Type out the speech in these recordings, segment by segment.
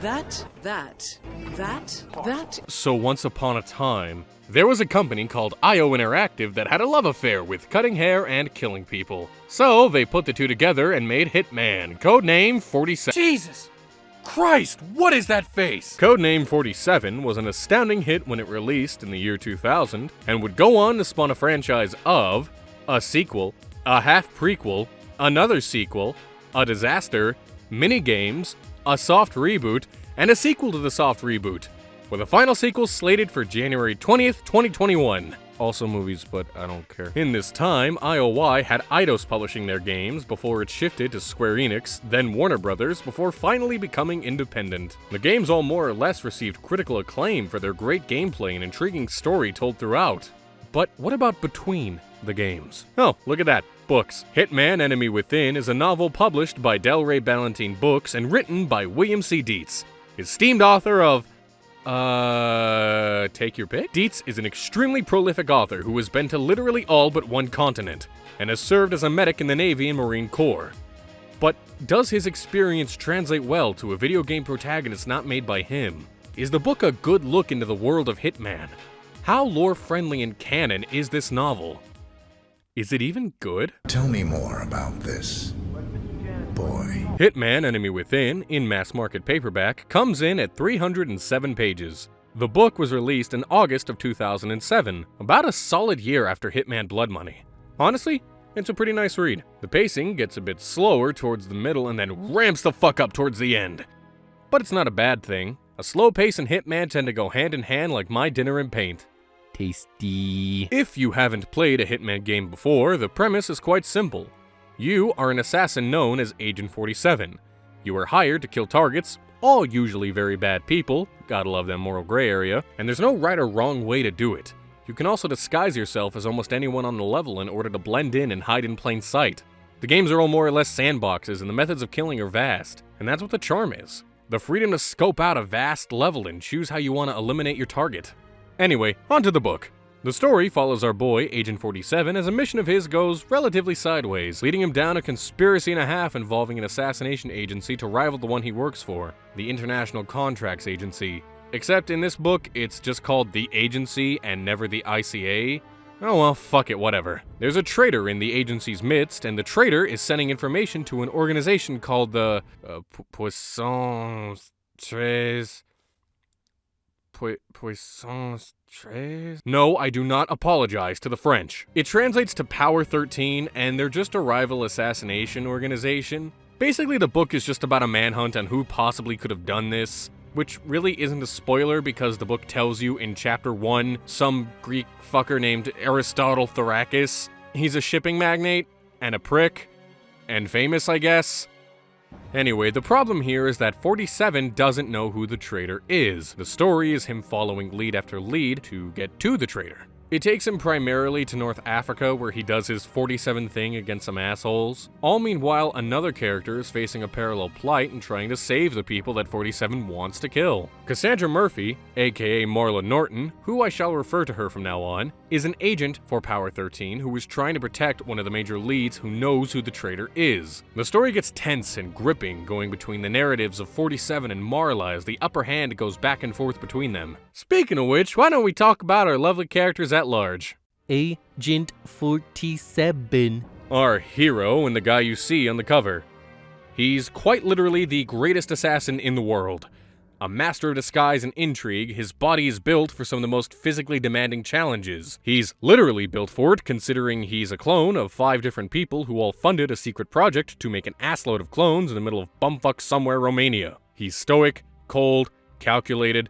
That. So once upon a time, there was a company called IO Interactive that had a love affair with cutting hair and killing people. So they put the two together and made Hitman, codename 47. Jesus Christ, what is that face? Codename 47 was an astounding hit when it released in the year 2000 and would go on to spawn a franchise of a sequel, a half prequel, another sequel, a disaster, minigames, a soft reboot, and a sequel to the soft reboot, with a final sequel slated for January 20th, 2021. Also movies, but I don't care. In this time, IOI had Eidos publishing their games before it shifted to Square Enix, then Warner Brothers, before finally becoming independent. The games all more or less received critical acclaim for their great gameplay and intriguing story told throughout. But what about between the games? Oh, look at that. Books. Hitman Enemy Within is a novel published by Del Rey Ballantine Books and written by William C. Dietz, esteemed author of take your pick? Dietz is an extremely prolific author who has been to literally all but one continent, and has served as a medic in the Navy and Marine Corps. But does his experience translate well to a video game protagonist not made by him? Is the book a good look into the world of Hitman? How lore-friendly and canon is this novel? Is it even good? Tell me more about this boy. Hitman Enemy Within, in mass market paperback, comes in at 307 pages. The book was released in August of 2007, about a solid year after Hitman Blood Money. Honestly, it's a pretty nice read. The pacing gets a bit slower towards the middle and then ramps the fuck up towards the end. But it's not a bad thing. A slow pace and Hitman tend to go hand in hand like my dinner and paint. Tasty. If you haven't played a Hitman game before, the premise is quite simple. You are an assassin known as Agent 47. You are hired to kill targets, all usually very bad people, gotta love that moral gray area, and there's no right or wrong way to do it. You can also disguise yourself as almost anyone on the level in order to blend in and hide in plain sight. The games are all more or less sandboxes and the methods of killing are vast, and that's what the charm is. The freedom to scope out a vast level and choose how you want to eliminate your target. Anyway, onto the book. The story follows our boy, Agent 47, as a mission of his goes relatively sideways, leading him down a conspiracy and a half involving an assassination agency to rival the one he works for, the International Contracts Agency. Except in this book, it's just called the Agency and never the ICA. Oh well, fuck it, whatever. There's a traitor in the agency's midst, and the traitor is sending information to an organization called the Poissons Tres. Poissons Tres? No, I do not apologize to the French. It translates to Power 13, and they're just a rival assassination organization. Basically, the book is just about a manhunt on who possibly could have done this, which really isn't a spoiler because the book tells you in Chapter 1, some Greek fucker named Aristotle Thracis. He's a shipping magnate, and a prick, and famous, I guess. Anyway, the problem here is that 47 doesn't know who the traitor is. The story is him following lead after lead to get to the traitor. It takes him primarily to North Africa where he does his 47 thing against some assholes. All meanwhile, another character is facing a parallel plight and trying to save the people that 47 wants to kill. Cassandra Murphy, aka Marla Norton, who I shall refer to her from now on, is an agent for Power 13 who is trying to protect one of the major leads who knows who the traitor is. The story gets tense and gripping, going between the narratives of 47 and Marla as the upper hand goes back and forth between them. Speaking of which, why don't we talk about our lovely characters at large? Agent 47. Our hero and the guy you see on the cover. He's quite literally the greatest assassin in the world. A master of disguise and intrigue, his body is built for some of the most physically demanding challenges. He's literally built for it, considering he's a clone of 5 different people who all funded a secret project to make an assload of clones in the middle of bumfuck somewhere Romania. He's stoic, cold, calculated,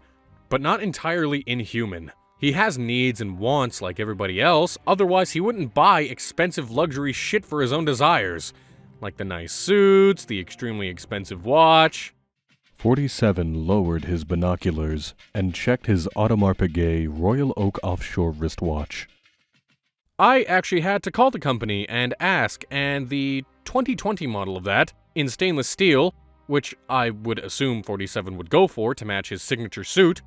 but not entirely inhuman. He has needs and wants like everybody else, otherwise he wouldn't buy expensive luxury shit for his own desires. Like the nice suits, the extremely expensive watch. 47 lowered his binoculars and checked his Audemars Piguet Royal Oak Offshore wristwatch. I actually had to call the company and ask, and the 2020 model of that, in stainless steel, which I would assume 47 would go for to match his signature suit,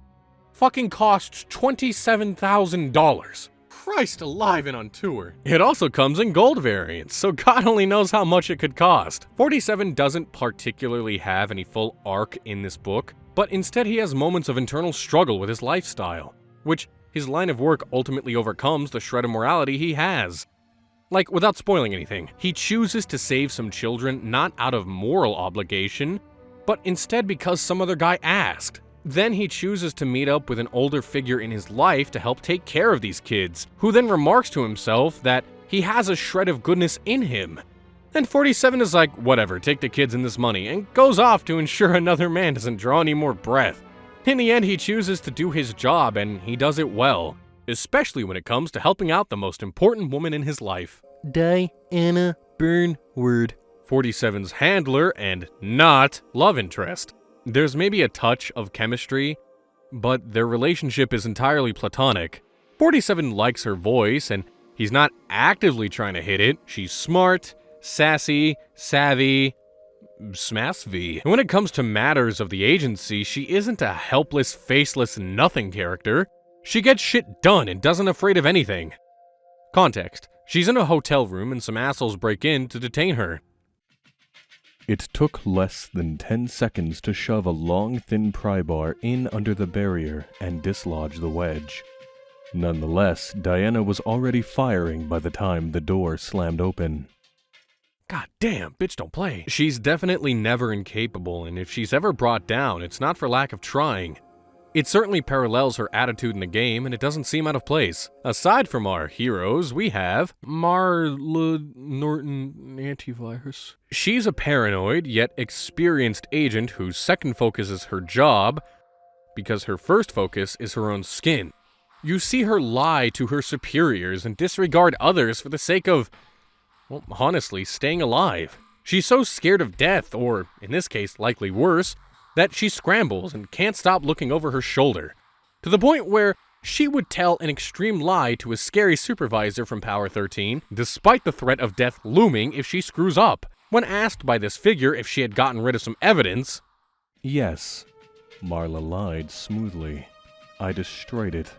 fucking costs $27,000. Christ alive and on tour. It also comes in gold variants, so God only knows how much it could cost. 47 doesn't particularly have any full arc in this book, but instead he has moments of internal struggle with his lifestyle, which his line of work ultimately overcomes the shred of morality he has. Like, without spoiling anything, he chooses to save some children not out of moral obligation, but instead because some other guy asked. Then he chooses to meet up with an older figure in his life to help take care of these kids, who then remarks to himself that he has a shred of goodness in him. And 47 is like, whatever, take the kids and this money, and goes off to ensure another man doesn't draw any more breath. In the end, he chooses to do his job, and he does it well, especially when it comes to helping out the most important woman in his life. Diana Burnward. 47's handler and not love interest. There's maybe a touch of chemistry, but their relationship is entirely platonic. 47 likes her voice, and he's not actively trying to hit it. She's smart, sassy, savvy, smasvy. And when it comes to matters of the agency, she isn't a helpless, faceless nothing character. She gets shit done and doesn't afraid of anything. Context: she's in a hotel room and some assholes break in to detain her. It took less than 10 seconds to shove a long, thin pry bar in under the barrier and dislodge the wedge. Nonetheless, Diana was already firing by the time the door slammed open. God damn, bitch don't play. She's definitely never incapable, and if she's ever brought down, it's not for lack of trying. It certainly parallels her attitude in the game, and it doesn't seem out of place. Aside from our heroes, we have Marla Norton Antivirus. She's a paranoid, yet experienced agent whose second focus is her job, because her first focus is her own skin. You see her lie to her superiors and disregard others for the sake of, well, honestly, staying alive. She's so scared of death, or, in this case, likely worse, that she scrambles and can't stop looking over her shoulder, to the point where she would tell an extreme lie to a scary supervisor from Power 13, despite the threat of death looming if she screws up. When asked by this figure if she had gotten rid of some evidence, Yes, Marla lied smoothly. I destroyed it.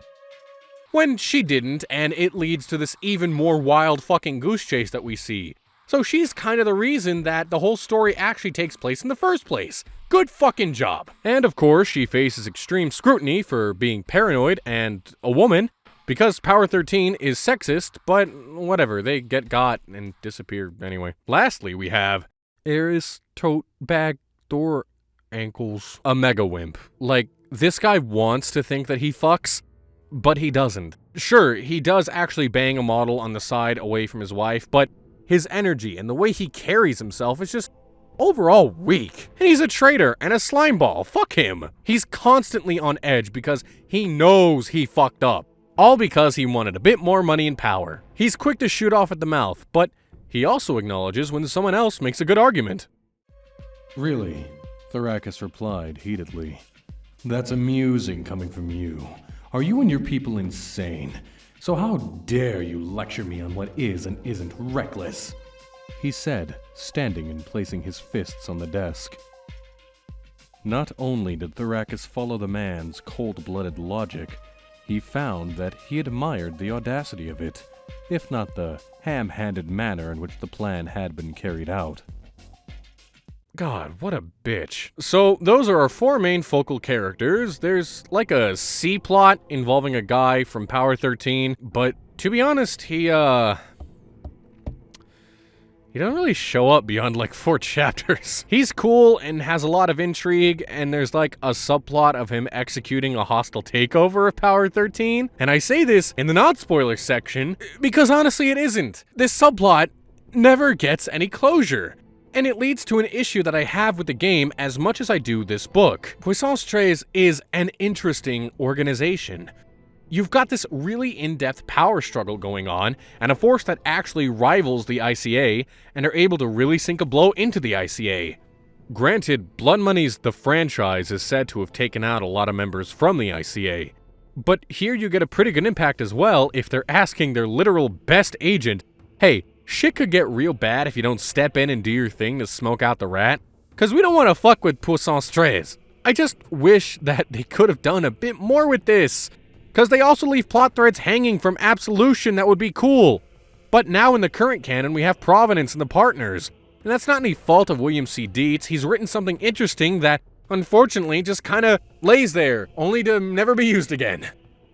When she didn't, and it leads to this even more wild fucking goose chase that we see. So she's kind of the reason that the whole story actually takes place in the first place. Good fucking job. And of course, she faces extreme scrutiny for being paranoid and a woman, because Power 13 is sexist, but whatever, they get got and disappear anyway. Lastly, we have Eris Tote Bag Door Ankles. A mega wimp. Like, this guy wants to think that he fucks, but he doesn't. Sure, he does actually bang a model on the side away from his wife, but his energy and the way he carries himself is just overall weak. And he's a traitor and a slimeball. Fuck him. He's constantly on edge because he knows he fucked up. All because he wanted a bit more money and power. He's quick to shoot off at the mouth, but he also acknowledges when someone else makes a good argument. Really? Thrakus replied heatedly. That's amusing coming from you. Are you and your people insane? So how dare you lecture me on what is and isn't reckless? He said, standing and placing his fists on the desk. Not only did Thrakus follow the man's cold-blooded logic, he found that he admired the audacity of it, if not the ham-handed manner in which the plan had been carried out. God, what a bitch. So, those are our four main focal characters. There's like a C-plot involving a guy from Power 13, but to be honest, he doesn't really show up beyond like 4 chapters. He's cool and has a lot of intrigue, and there's like a subplot of him executing a hostile takeover of Power 13. And I say this in the not-spoiler section because honestly it isn't. This subplot never gets any closure. And it leads to an issue that I have with the game as much as I do this book. Puissance 13 is an interesting organization. You've got this really in-depth power struggle going on, and a force that actually rivals the ICA, and are able to really sink a blow into the ICA. Granted, Blood Money's The Franchise is said to have taken out a lot of members from the ICA. But here you get a pretty good impact as well if they're asking their literal best agent, hey, shit could get real bad if you don't step in and do your thing to smoke out the rat. Cause we don't want to fuck with Puissance 13. I just wish that they could have done a bit more with this. Cause they also leave plot threads hanging from Absolution that would be cool. But now in the current canon we have Providence and the Partners. And that's not any fault of William C. Dietz. He's written something interesting that unfortunately just kinda lays there, only to never be used again.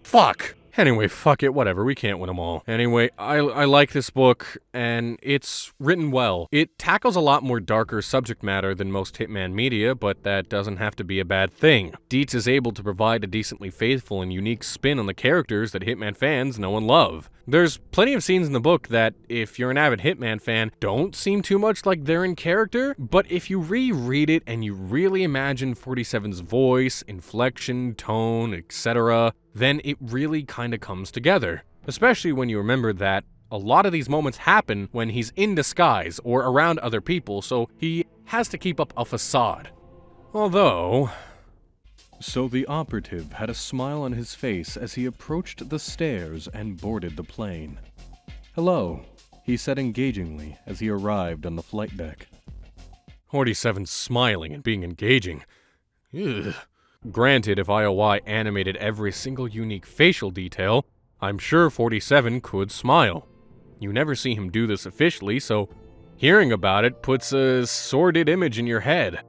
Fuck. Anyway, fuck it, whatever, we can't win them all. Anyway, I like this book, and it's written well. It tackles a lot more darker subject matter than most Hitman media, but that doesn't have to be a bad thing. Dietz is able to provide a decently faithful and unique spin on the characters that Hitman fans know and love. There's plenty of scenes in the book that, if you're an avid Hitman fan, don't seem too much like they're in character, but if you reread it and you really imagine 47's voice, inflection, tone, etc., then it really kinda comes together. Especially when you remember that a lot of these moments happen when he's in disguise or around other people, so he has to keep up a facade. Although... So the operative had a smile on his face as he approached the stairs and boarded the plane. "Hello," he said engagingly as he arrived on the flight deck. 47's smiling and being engaging. Ugh. Granted, if IOI animated every single unique facial detail, I'm sure 47 could smile. You never see him do this officially, so hearing about it puts a sordid image in your head.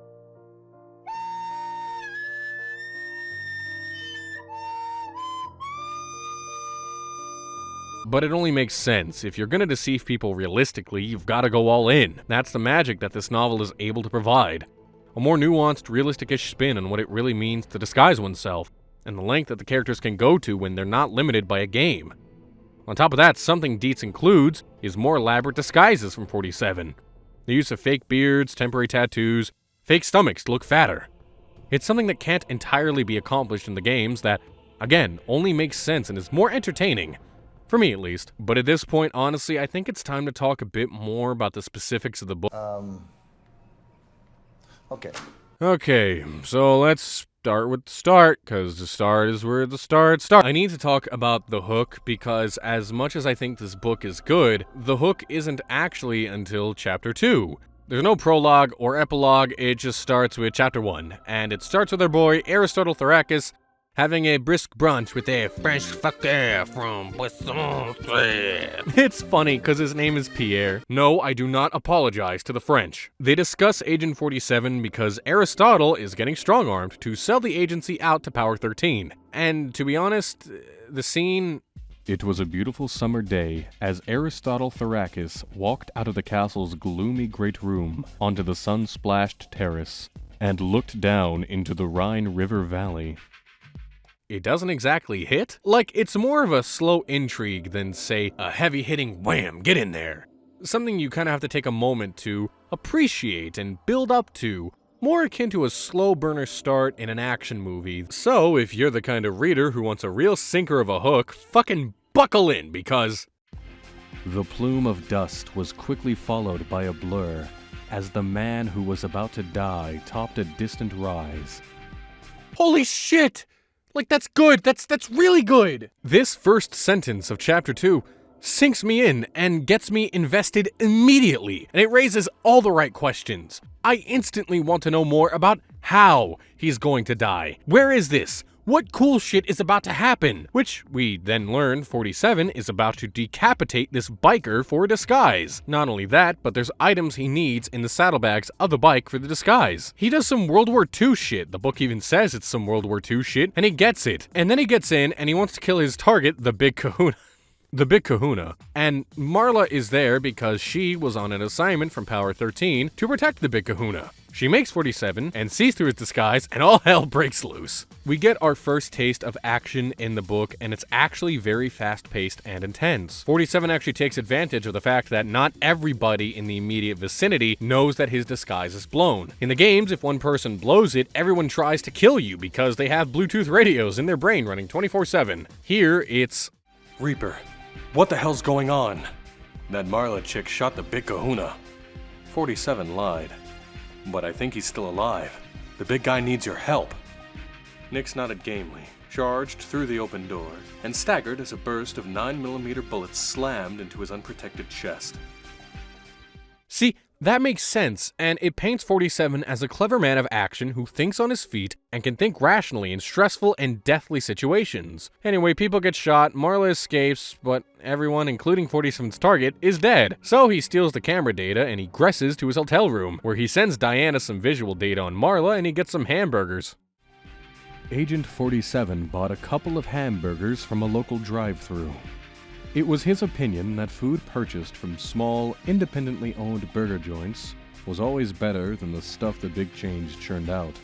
But it only makes sense. If you're gonna deceive people realistically, you've gotta go all in. That's the magic that this novel is able to provide. A more nuanced, realistic-ish spin on what it really means to disguise oneself, and the length that the characters can go to when they're not limited by a game. On top of that, something Dietz includes is more elaborate disguises from 47. The use of fake beards, temporary tattoos, fake stomachs to look fatter. It's something that can't entirely be accomplished in the games that, again, only makes sense and is more entertaining. For me, at least. But at this point, honestly, I think it's time to talk a bit more about the specifics of the book. Okay, so let's start with the start, because the start is where the start starts. I need to talk about the hook, because as much as I think this book is good, the hook isn't actually until chapter 2. There's no prologue or epilogue, it just starts with chapter 1, and it starts with our boy Aristotle Thrakis having a brisk brunch with a French fucker from Poisson. It's funny because his name is Pierre. No, I do not apologize to the French. They discuss Agent 47 because Aristotle is getting strong-armed to sell the agency out to Power 13. And to be honest, the scene... It was a beautiful summer day as Aristotle Thrakis walked out of the castle's gloomy great room onto the sun-splashed terrace and looked down into the Rhine River Valley. It doesn't exactly hit. Like, it's more of a slow intrigue than, say, a heavy-hitting wham, get in there. Something you kind of have to take a moment to appreciate and build up to, more akin to a slow burner start in an action movie. So, if you're the kind of reader who wants a real sinker of a hook, fucking buckle in, because... The plume of dust was quickly followed by a blur as the man who was about to die topped a distant rise. Holy shit! Like, that's good, that's really good! This first sentence of chapter 2 sinks me in and gets me invested immediately, and it raises all the right questions. I instantly want to know more about how he's going to die. Where is this? What cool shit is about to happen? Which we then learn 47 is about to decapitate this biker for a disguise. Not only that, but there's items he needs in the saddlebags of the bike for the disguise. He does some World War II shit. The book even says it's some World War II shit, and he gets it. And then he gets in and he wants to kill his target, the Big Kahuna. The Big Kahuna. And Marla is there because she was on an assignment from Power 13 to protect the Big Kahuna. She makes 47 and sees through his disguise, and all hell breaks loose. We get our first taste of action in the book, and it's actually very fast-paced and intense. 47 actually takes advantage of the fact that not everybody in the immediate vicinity knows that his disguise is blown. In the games, if one person blows it, everyone tries to kill you because they have Bluetooth radios in their brain running 24/7. Here, it's... Reaper, what the hell's going on? That Marla chick shot the Big Kahuna. 47 lied. But I think he's still alive. The big guy needs your help. Nix nodded gamely, charged through the open door, and staggered as a burst of 9mm bullets slammed into his unprotected chest. See, That makes sense, and it paints 47 as a clever man of action who thinks on his feet and can think rationally in stressful and deathly situations. Anyway, people get shot, Marla escapes, but everyone, including 47's target, is dead. So he steals the camera data and egresses to his hotel room, where he sends Diana some visual data on Marla and he gets some hamburgers. Agent 47 bought a couple of hamburgers from a local drive-thru. It was his opinion that food purchased from small, independently owned burger joints was always better than the stuff the big chains churned out.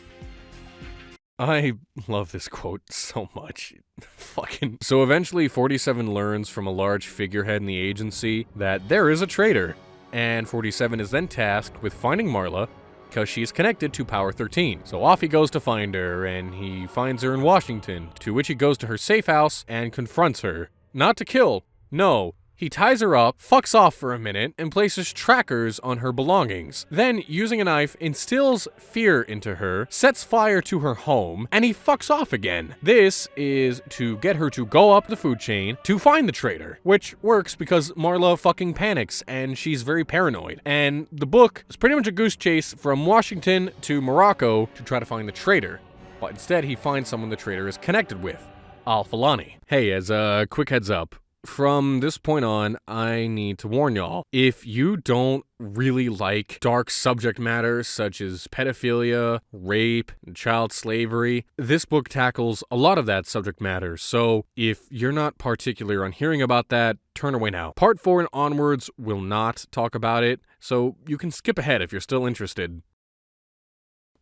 I love this quote so much. Fucking. So eventually 47 learns from a large figurehead in the agency that there is a traitor, and 47 is then tasked with finding Marla because she's connected to Power 13. So off he goes to find her, and he finds her in Washington, to which he goes to her safe house and confronts her. Not to kill. No, he ties her up, fucks off for a minute, and places trackers on her belongings. Then, using a knife, instills fear into her, sets fire to her home, and he fucks off again. This is to get her to go up the food chain to find the traitor, which works because Marla fucking panics and she's very paranoid. And the book is pretty much a goose chase from Washington to Morocco to try to find the traitor. But instead, he finds someone the traitor is connected with, Al-Falani. Hey, as a quick heads up, from this point on, I need to warn y'all, if you don't really like dark subject matter such as pedophilia, rape, and child slavery, this book tackles a lot of that subject matter, so if you're not particular on hearing about that, turn away now. Part 4 and onwards will not talk about it, so you can skip ahead if you're still interested.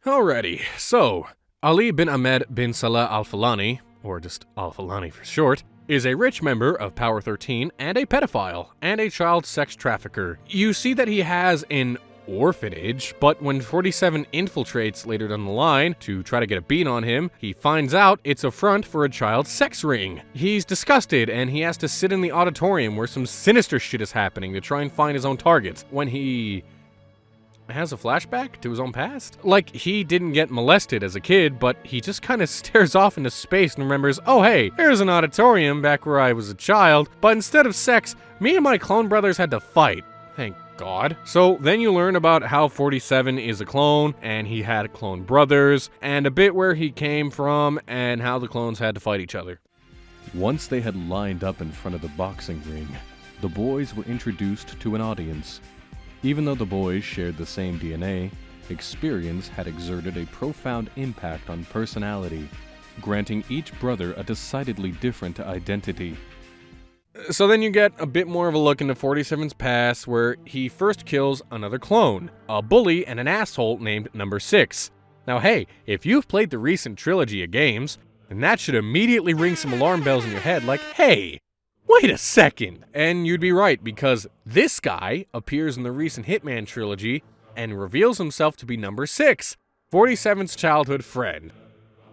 Alrighty, so, Ali bin Ahmed bin Salah Al-Falani, or just Al-Falani for short, is a rich member of Power 13 and a pedophile and a child sex trafficker. You see that he has an orphanage, but when 47 infiltrates later down the line to try to get a beat on him, he finds out it's a front for a child sex ring. He's disgusted and he has to sit in the auditorium where some sinister shit is happening to try and find his own targets when he has a flashback to his own past. Like, he didn't get molested as a kid, but he just kind of stares off into space and remembers, oh hey, there's an auditorium back where I was a child, but instead of sex, me and my clone brothers had to fight. Thank God. So then you learn about how 47 is a clone, and he had clone brothers, and a bit where he came from, and how the clones had to fight each other. Once they had lined up in front of the boxing ring, the boys were introduced to an audience. Even though the boys shared the same DNA, experience had exerted a profound impact on personality, granting each brother a decidedly different identity. So then you get a bit more of a look into 47's past, where he first kills another clone, a bully and an asshole named Number 6. Now hey, if you've played the recent trilogy of games, then that should immediately ring some alarm bells in your head like, hey, wait a second! And you'd be right, because this guy appears in the recent Hitman trilogy and reveals himself to be Number 6, 47's childhood friend.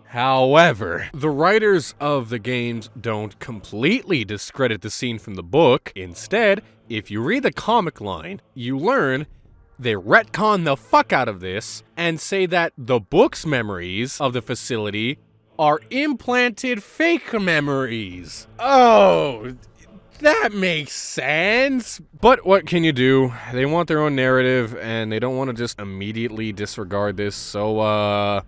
However, the writers of the games don't completely discredit the scene from the book. Instead, if you read the comic line, you learn they retcon the fuck out of this and say that the book's memories of the facility are implanted fake memories. Oh, that makes sense. But what can you do? They want their own narrative, and they don't want to just immediately disregard this, so,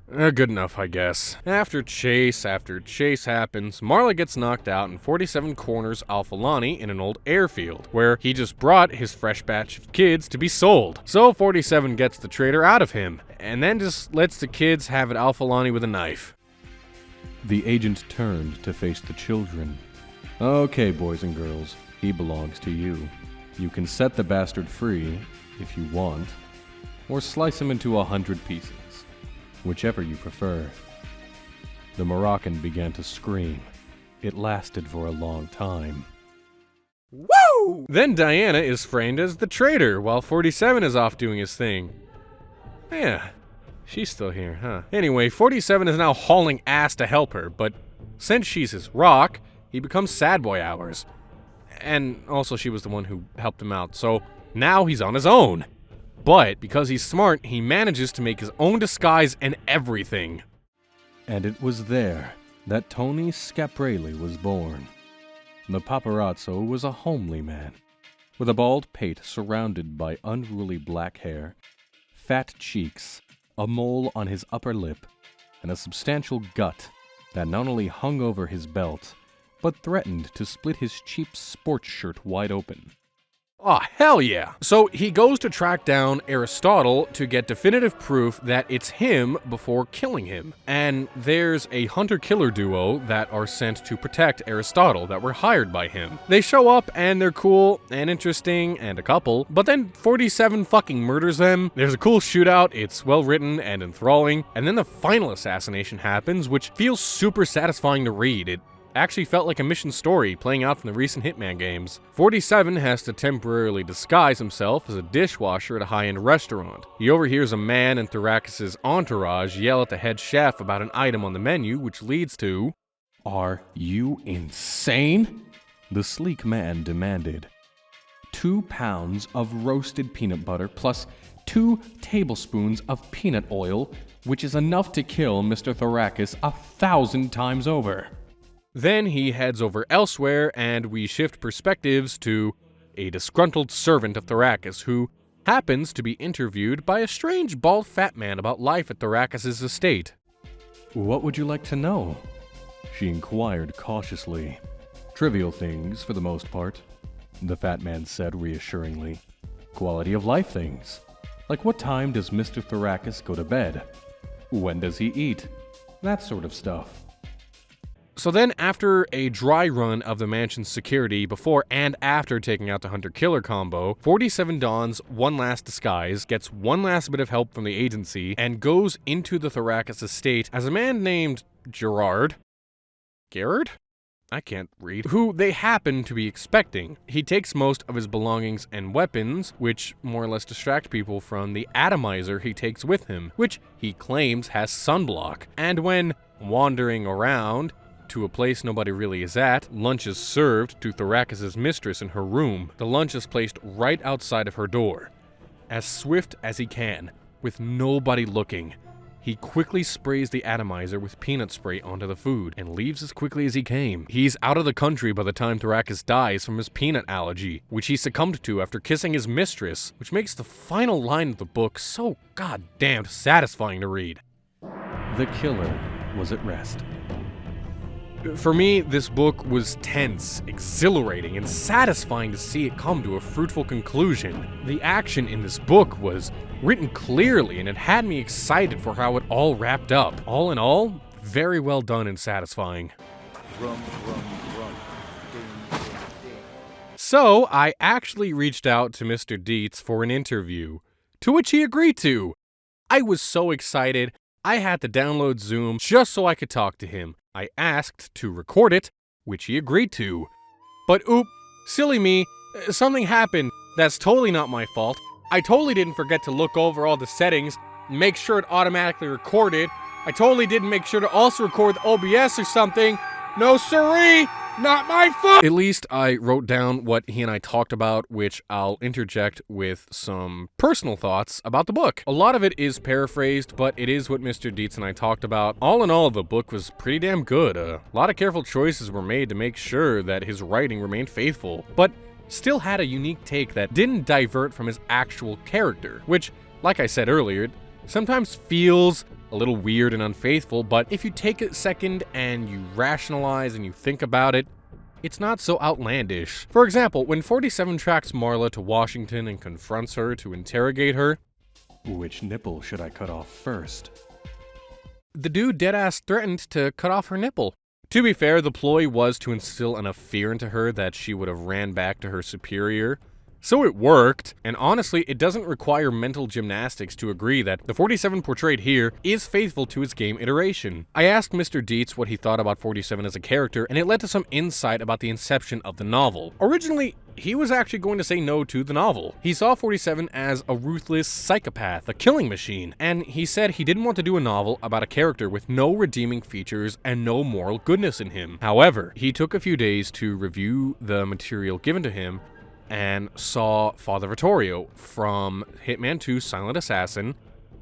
good enough, I guess. After chase happens, Marla gets knocked out, and 47 corners Al-Falani in an old airfield, where he just brought his fresh batch of kids to be sold. So 47 gets the traitor out of him, and then just lets the kids have it Al-Falani with a knife. The agent turned to face the children. Okay, boys and girls, he belongs to you. You can set the bastard free, if you want, or slice him into 100 pieces. Whichever you prefer. The Moroccan began to scream. It lasted for a long time. Woo! Then Diana is framed as the traitor, while 47 is off doing his thing. Yeah, she's still here, huh? Anyway, 47 is now hauling ass to help her, but since she's his rock, he becomes sad boy hours. And also she was the one who helped him out, so now he's on his own. But because he's smart, he manages to make his own disguise and everything. And it was there that Tony Scaprelli was born. The paparazzo was a homely man, with a bald pate surrounded by unruly black hair, fat cheeks, a mole on his upper lip, and a substantial gut that not only hung over his belt, but threatened to split his cheap sports shirt wide open. Aw, hell yeah! So he goes to track down Aristotle to get definitive proof that it's him before killing him. And there's a hunter-killer duo that are sent to protect Aristotle that were hired by him. They show up and they're cool and interesting and a couple, but then 47 fucking murders them. There's a cool shootout, it's well written and enthralling, and then the final assassination happens, which feels super satisfying to read. It actually felt like a mission story playing out from the recent Hitman games. 47 has to temporarily disguise himself as a dishwasher at a high-end restaurant. He overhears a man in Thorakis' entourage yell at the head chef about an item on the menu, which leads to... Are you insane? The sleek man demanded. 2 pounds of roasted peanut butter plus 2 tablespoons of peanut oil, which is enough to kill Mr. Thorakis 1,000 times over. Then he heads over elsewhere, and we shift perspectives to a disgruntled servant of Thorakis who happens to be interviewed by a strange bald fat man about life at Thorakis' estate. What would you like to know? She inquired cautiously. Trivial things, for the most part, the fat man said reassuringly. Quality of life things. Like what time does Mr. Thorakis go to bed? When does he eat? That sort of stuff. So then, after a dry run of the mansion's security before and after taking out the hunter-killer combo, 47 dons one last disguise, gets one last bit of help from the agency, and goes into the Thorakis estate as a man named Gerard? I can't read. Who they happen to be expecting. He takes most of his belongings and weapons, which more or less distract people from the atomizer he takes with him, which he claims has sunblock. And when wandering around to a place nobody really is at, lunch is served to Thorakis' mistress in her room. The lunch is placed right outside of her door. As swift as he can, with nobody looking, he quickly sprays the atomizer with peanut spray onto the food and leaves as quickly as he came. He's out of the country by the time Thorakis dies from his peanut allergy, which he succumbed to after kissing his mistress, which makes the final line of the book so goddamn satisfying to read. The killer was at rest. For me, this book was tense, exhilarating, and satisfying to see it come to a fruitful conclusion. The action in this book was written clearly, and it had me excited for how it all wrapped up. All in all, very well done and satisfying. So, I actually reached out to Mr. Dietz for an interview, to which he agreed to. I was so excited, I had to download Zoom just so I could talk to him. I asked to record it, which he agreed to. But silly me, something happened. That's totally not my fault. I totally didn't forget to look over all the settings, make sure it automatically recorded. I totally didn't make sure to also record the OBS or something. No siree! Not my fault! At least I wrote down what he and I talked about, which I'll interject with some personal thoughts about the book. A lot of it is paraphrased, but it is what Mr. Dietz and I talked about. All in all, the book was pretty damn good. A lot of careful choices were made to make sure that his writing remained faithful, but still had a unique take that didn't divert from his actual character, which, like I said earlier, sometimes feels a little weird and unfaithful, but if you take a second and you rationalize and you think about it, it's not so outlandish. For example, when 47 tracks Marla to Washington and confronts her to interrogate her, which nipple should I cut off first? The dude deadass threatened to cut off her nipple. To be fair, the ploy was to instill enough fear into her that she would have ran back to her superior. So it worked, and honestly, it doesn't require mental gymnastics to agree that the 47 portrayed here is faithful to its game iteration. I asked Mr. Dietz what he thought about 47 as a character, and it led to some insight about the inception of the novel. Originally, he was actually going to say no to the novel. He saw 47 as a ruthless psychopath, a killing machine, and he said he didn't want to do a novel about a character with no redeeming features and no moral goodness in him. However, he took a few days to review the material given to him and saw Father Vittorio from Hitman 2 Silent Assassin,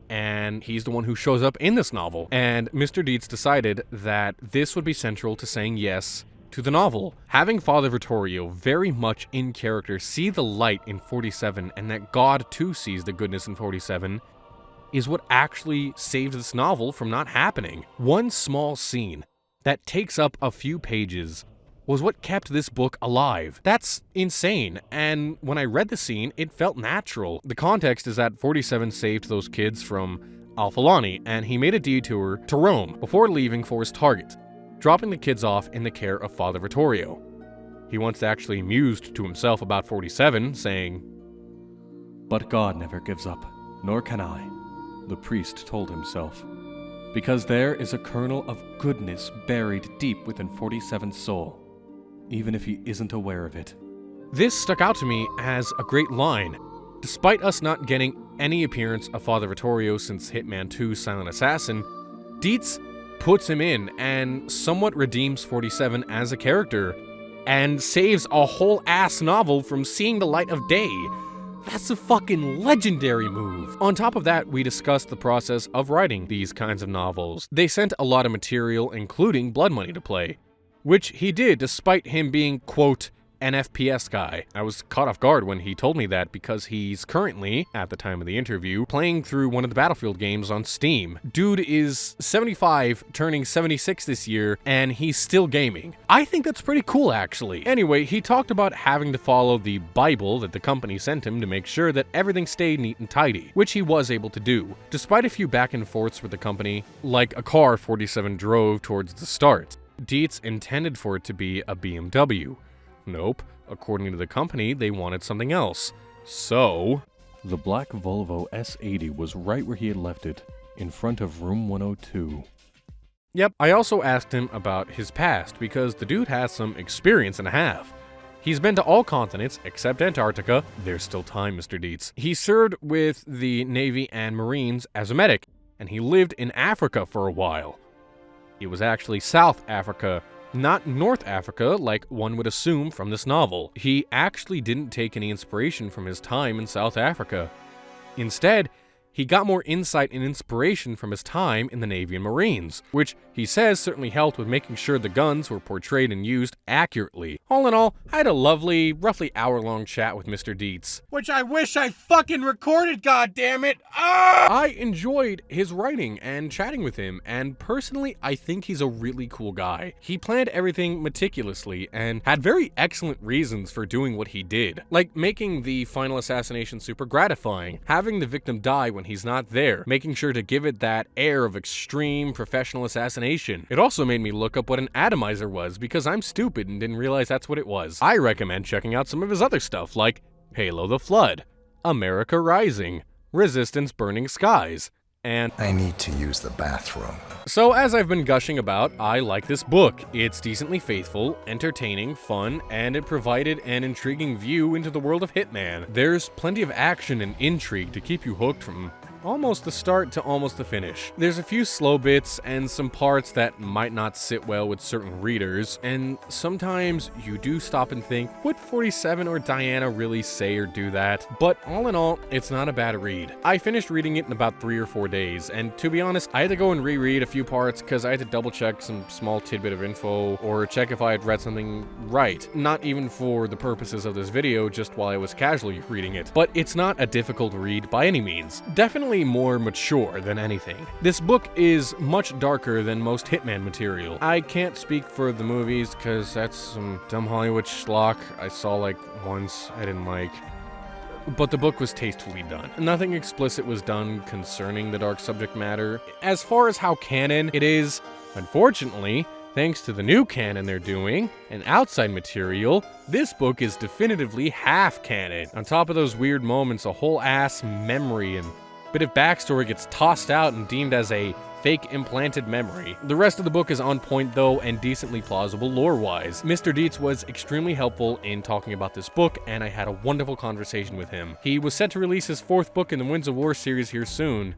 and he's the one who shows up in this novel. And Mr. Dietz decided that this would be central to saying yes to the novel. Having Father Vittorio very much in character see the light in 47 and that God too sees the goodness in 47 is what actually saves this novel from not happening. One small scene that takes up a few pages was what kept this book alive. That's insane, and when I read the scene, it felt natural. The context is that 47 saved those kids from Alphalani, and he made a detour to Rome before leaving for his target, dropping the kids off in the care of Father Vittorio. He once actually mused to himself about 47, saying, "But God never gives up, nor can I," the priest told himself, "because there is a kernel of goodness buried deep within 47's soul, even if he isn't aware of it." This stuck out to me as a great line. Despite us not getting any appearance of Father Vittorio since Hitman 2's Silent Assassin, Dietz puts him in and somewhat redeems 47 as a character, and saves a whole ass novel from seeing the light of day. That's a fucking legendary move. On top of that, we discussed the process of writing these kinds of novels. They sent a lot of material, including blood money, to play, which he did despite him being, quote, an FPS guy. I was caught off guard when he told me that because he's currently, at the time of the interview, playing through one of the Battlefield games on Steam. Dude is 75, turning 76 this year, and he's still gaming. I think that's pretty cool, actually. Anyway, he talked about having to follow the Bible that the company sent him to make sure that everything stayed neat and tidy, which he was able to do, despite a few back and forths with the company, like a car 47 drove towards the start. Dietz intended for it to be a BMW. Nope. According to the company, they wanted something else. So, the black Volvo S80 was right where he had left it, in front of room 102. Yep, I also asked him about his past, because the dude has some experience and a half. He's been to all continents except Antarctica. There's still time, Mr. Dietz. He served with the Navy and Marines as a medic, and he lived in Africa for a while. It was actually South Africa, not North Africa, like one would assume from this novel. He actually didn't take any inspiration from his time in South Africa. Instead, he got more insight and inspiration from his time in the Navy and Marines, which he says certainly helped with making sure the guns were portrayed and used accurately. All in all, I had a lovely, roughly hour-long chat with Mr. Dietz, which I wish I fucking recorded, goddammit! I enjoyed his writing and chatting with him, and personally, I think he's a really cool guy. He planned everything meticulously and had very excellent reasons for doing what he did, like making the final assassination super gratifying, having the victim die when he's not there, making sure to give it that air of extreme professional assassination. It also made me look up what an atomizer was because I'm stupid and didn't realize that's what it was. I recommend checking out some of his other stuff like Halo the Flood, America Rising, Resistance Burning Skies, and I need to use the bathroom. So as I've been gushing about, I like this book. It's decently faithful, entertaining, fun, and it provided an intriguing view into the world of Hitman. There's plenty of action and intrigue to keep you hooked from almost the start to almost the finish. There's a few slow bits and some parts that might not sit well with certain readers, and sometimes you do stop and think, would 47 or Diana really say or do that? But all in all, it's not a bad read. I finished reading it in about 3 or 4 days, and to be honest, I had to go and reread a few parts because I had to double check some small tidbit of info or check if I had read something right. Not even for the purposes of this video, just while I was casually reading it. But it's not a difficult read by any means. Definitely more mature than anything. This book is much darker than most Hitman material. I can't speak for the movies because that's some dumb Hollywood schlock I saw like once I didn't like. But the book was tastefully done. Nothing explicit was done concerning the dark subject matter. As far as how canon it is, unfortunately, thanks to the new canon they're doing, and outside material, this book is definitively half canon. On top of those weird moments, a whole ass memory and bit of backstory gets tossed out and deemed as a fake implanted memory. The rest of the book is on point though and decently plausible lore-wise. Mr. Dietz was extremely helpful in talking about this book, and I had a wonderful conversation with him. He was set to release his 4th book in the Winds of War series here soon.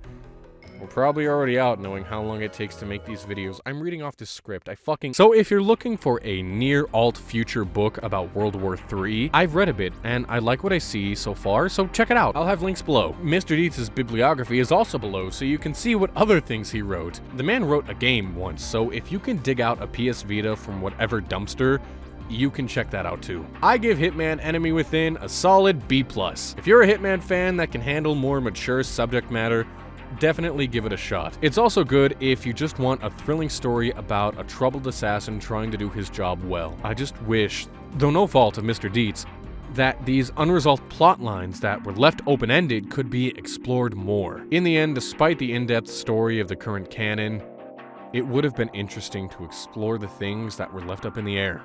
We're probably already out knowing how long it takes to make these videos. I'm reading off the script. So if you're looking for a near alt future book about World War III, I've read a bit and I like what I see so far, so check it out. I'll have links below. Mr. Dietz's bibliography is also below so you can see what other things he wrote. The man wrote a game once, so if you can dig out a PS Vita from whatever dumpster, you can check that out too. I give Hitman Enemy Within a solid B+. If you're a Hitman fan that can handle more mature subject matter, definitely give it a shot. It's also good if you just want a thrilling story about a troubled assassin trying to do his job well. I just wish, though no fault of Mr. Dietz, that these unresolved plot lines that were left open-ended could be explored more. In the end, despite the in-depth story of the current canon, it would have been interesting to explore the things that were left up in the air.